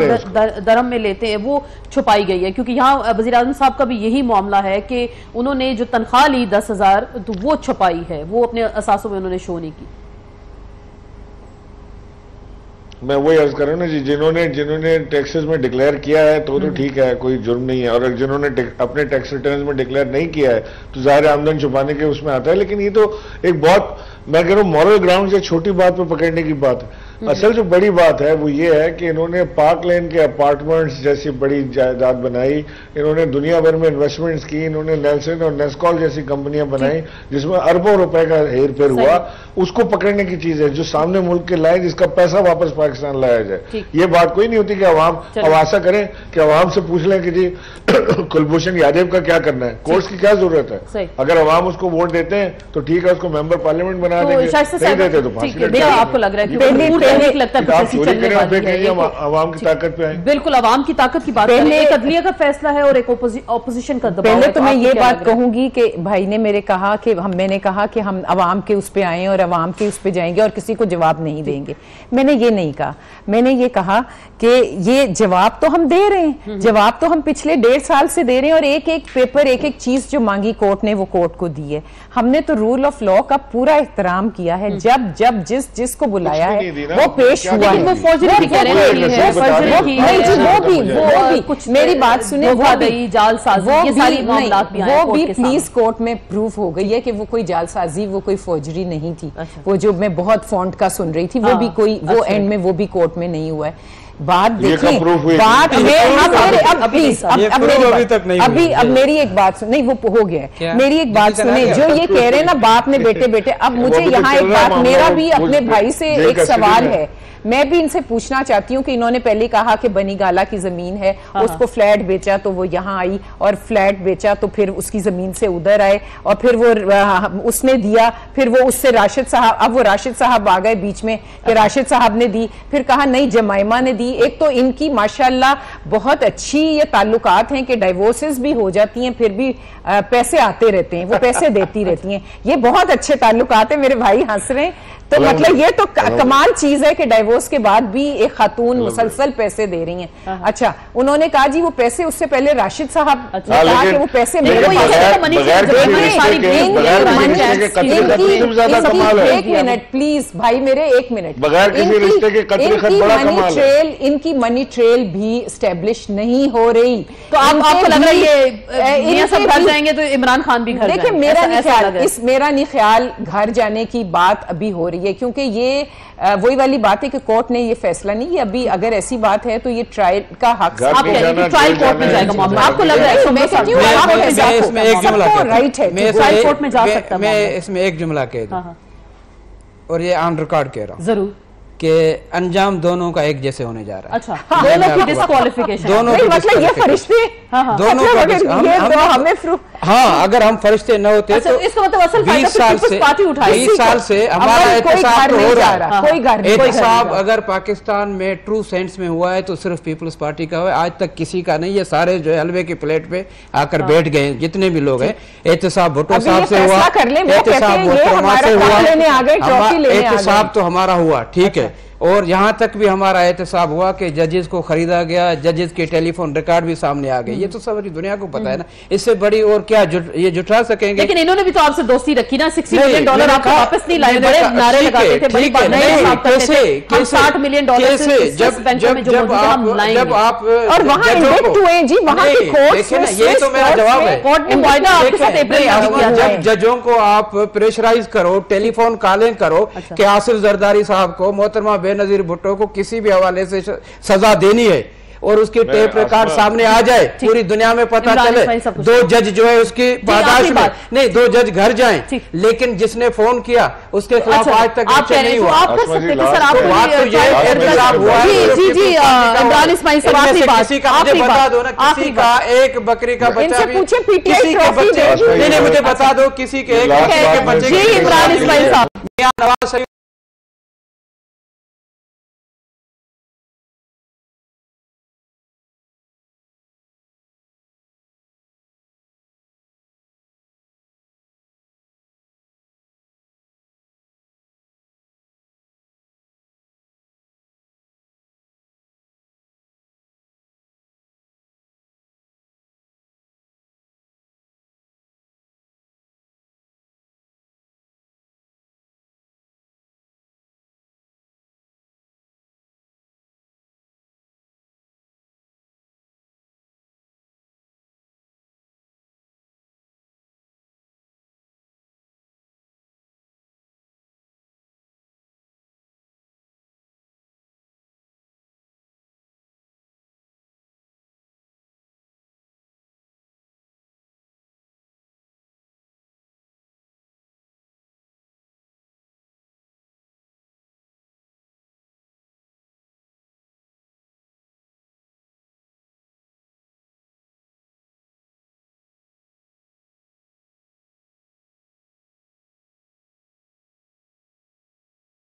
दरम में लेते हैं, वो छुपाई गई है। क्योंकि यहाँ वज़ीर आज़म साहब का भी यही मामला है कि उन्होंने जो तनख्वाह ली 10,000 तो वो छुपाई है, वो अपने असासों में उन्होंने शो नहीं की। मैं वही अर्ज कर रहा हूँ ना जी, जिन्होंने टैक्सेस में डिक्लेयर किया है तो ठीक है, कोई जुर्म नहीं है, और जिन्होंने अपने टैक्स रिटर्न्स में डिक्लेयर नहीं किया है तो ज़ाहिर आमदन छुपाने के उसमें आता है। लेकिन ये तो एक बहुत, मैं कह रहा हूँ, मॉरल ग्राउंड से छोटी बात पर पकड़ने की बात है। असल जो बड़ी बात है वो ये है कि इन्होंने पार्क लेन के अपार्टमेंट्स जैसी बड़ी जायदाद बनाई, इन्होंने दुनिया भर में इन्वेस्टमेंट्स की, इन्होंने नेल्सन और नेस्कॉल जैसी कंपनियां बनाई जिसमें अरबों रुपए का हेर फेर हुआ। उसको पकड़ने की चीज है जो सामने मुल्क के लाए, जिसका पैसा वापस पाकिस्तान लाया जाए। ये बात कोई नहीं होती कि अवाम अब आशा करें कि अवाम से पूछ लें कि जी कुलभूषण यादव का क्या करना है, कोर्ट्स की क्या जरूरत है। अगर अवाम उसको वोट देते हैं तो ठीक है, उसको मेंबर पार्लियामेंट बना देंगे, नहीं देते तो फांसी। आपको लग रहा है अवाम की ताकत पे है। बिल्कुल, अवाम की ताकत की बात है। एक अदलिया का फैसला है और एक ऑपोजिशन का दबाव। पहले तो मैं ये बात कहूंगी कि भाई ने मेरे कहा कि मैंने कहा कि हम अवाम के उस पे आए और अवाम के उस पे जाएंगे और किसी को जवाब नहीं देंगे। मैंने ये नहीं कहा, मैंने ये कहा कि ये जवाब तो हम दे रहे हैं, जवाब तो हम पिछले 1.5 साल से दे रहे हैं, और एक एक पेपर, एक एक चीज जो मांगी कोर्ट ने वो कोर्ट को दी है। हमने तो रूल ऑफ लॉ का पूरा एहतराम किया है। जब जब जिसको बुलाया है वो पेश हुआ है। वो फौजरी भी कह रहे हैं, वो भी मेरी बात सुने, वो भी प्लीज कोर्ट में प्रूफ हो गई है कि वो कोई जालसाजी, वो कोई फौजरी नहीं थी। वो जो मैं बहुत फॉन्ट का सुन रही थी वो भी कोई, वो एंड में वो भी कोर्ट में नहीं हुआ है। बात देखिए, बात अब मेरी एक बात सुन, नहीं वो हो गया है, मेरी एक बात सुने। जो ये कह रहे हैं ना बाप ने बेटे बेटे, अब मुझे यहाँ एक बात, मेरा भी अपने भाई से एक सवाल है, मैं भी इनसे पूछना चाहती हूँ कि इन्होंने पहले कहा कि बनी गाला की जमीन है, उसको फ्लैट बेचा तो वो यहाँ आई, और फ्लैट बेचा तो फिर उसकी जमीन से उधर आए, और फिर वो उसने दिया, फिर वो उससे राशिद साहब, अब वो राशिद साहब आ गए बीच में कि राशिद साहब ने दी, फिर कहा नहीं जमाइमा ने दी। एक तो इनकी माशाल्लाह बहुत अच्छी ये ताल्लुकात हैं कि डाइवोर्सेस भी हो जाती हैं, फिर भी पैसे आते रहते हैं, वो पैसे देती रहती हैं, ये बहुत अच्छे ताल्लुकात है। मेरे भाई हंस रहे हैं, तो मतलब ये तो कमाल चीज है कि डाइवोर्स के बाद भी एक खातून मुसलसल पैसे दे रही हैं। अच्छा, उन्होंने कहा जी वो पैसे, उससे पहले राशिद साहब ने कहा कि वो पैसे एक मिनट प्लीज भाई मेरे, एक मिनट, इनकी मनी ट्रेल भी स्टैब्लिश नहीं हो रही। तो आपको लग रहा है ये सब घर जाएंगे तो इमरान खान भी घर जाएंगे? देखिए मेरा नहीं ख्याल घर जाने की बात अभी हो रही है, क्योंकि ये वही वाली बात है कि कोर्ट ने ये फैसला नहीं, ये अभी अगर ऐसी बात है तो ये ट्रायल का हक, ट्रायल कोर्ट में जाएगा मामला। आपको लग रहा है इसमें एक जुमला राइट है, ट्रायल कोर्ट में जा सकता है। मैं इसमें एक जुमला कह दूं, और ये ऑन रिकॉर्ड कह रहा हूँ जरूर, कि अंजाम दोनों का एक जैसे होने जा रहा है। अच्छा, दोनों की डिस्क्वालिफिकेशन, दोनों की मतलब ये फरिश्ते, दोनों का हमें हाँ, अगर हम फरिश्ते न होते तो 20 साल से हमारा एहतसाब हो रहा है। एहतसाब अगर पाकिस्तान में ट्रू सेंस में हुआ है तो सिर्फ पीपल्स पार्टी का हुआ है, आज तक किसी का नहीं। ये सारे जो है हलवे की प्लेट पे आकर बैठ गए जितने भी लोग हैं। एहतसाब भुट्टो साहब से हुआ, एहतसाब मोहतरमा से हुआ, एहतसाब तो हमारा हुआ, ठीक है। और यहाँ तक भी हमारा एहतसाब हुआ कि जजेस को खरीदा गया, जजेस के टेलीफोन रिकॉर्ड भी सामने आ गए। ये तो सारी दुनिया को पता है ना, इससे बड़ी और क्या ये जुटा सकेंगे। लेकिन इन्होंने भी तो आपसे दोस्ती रखी ना, $60 मिलियन आपको वापस नहीं लाए, बड़े नारे लगाते थे, बड़ी बात कैसे $60 मिलियन जब आप और वहाँ इंडेक्ट हुए जी, वहाँ की कोर्ट, ये तो मेरा जवाब है। जब जजों को आप प्रेशराइज करो, टेलीफोन कॉलिंग करो कि आसिफ जरदारी साहब को, मोहतरमा बेनजीर भुट्टो को किसी भी हवाले से सजा देनी है, और उसकी टेप रिकॉर्ड सामने आ जाए, पूरी दुनिया में पता चले, 2 जज जो है उसकी पादाश में नहीं, 2 जज घर जाएं, लेकिन जिसने फोन किया उसके खिलाफ आज तक एक्शन नहीं हुआ। आप कर सकते थे सर, आप इमरान इस्माइल साहब आखिरी बात, किसी का मुझे बता दो ना, किसी का एक बकरी का बच्चा भी, किसी के बच्चे नहीं, मुझे बता दो किसी के एक बच्चे, इमरान इस्माइल साहब नवाज शरीफ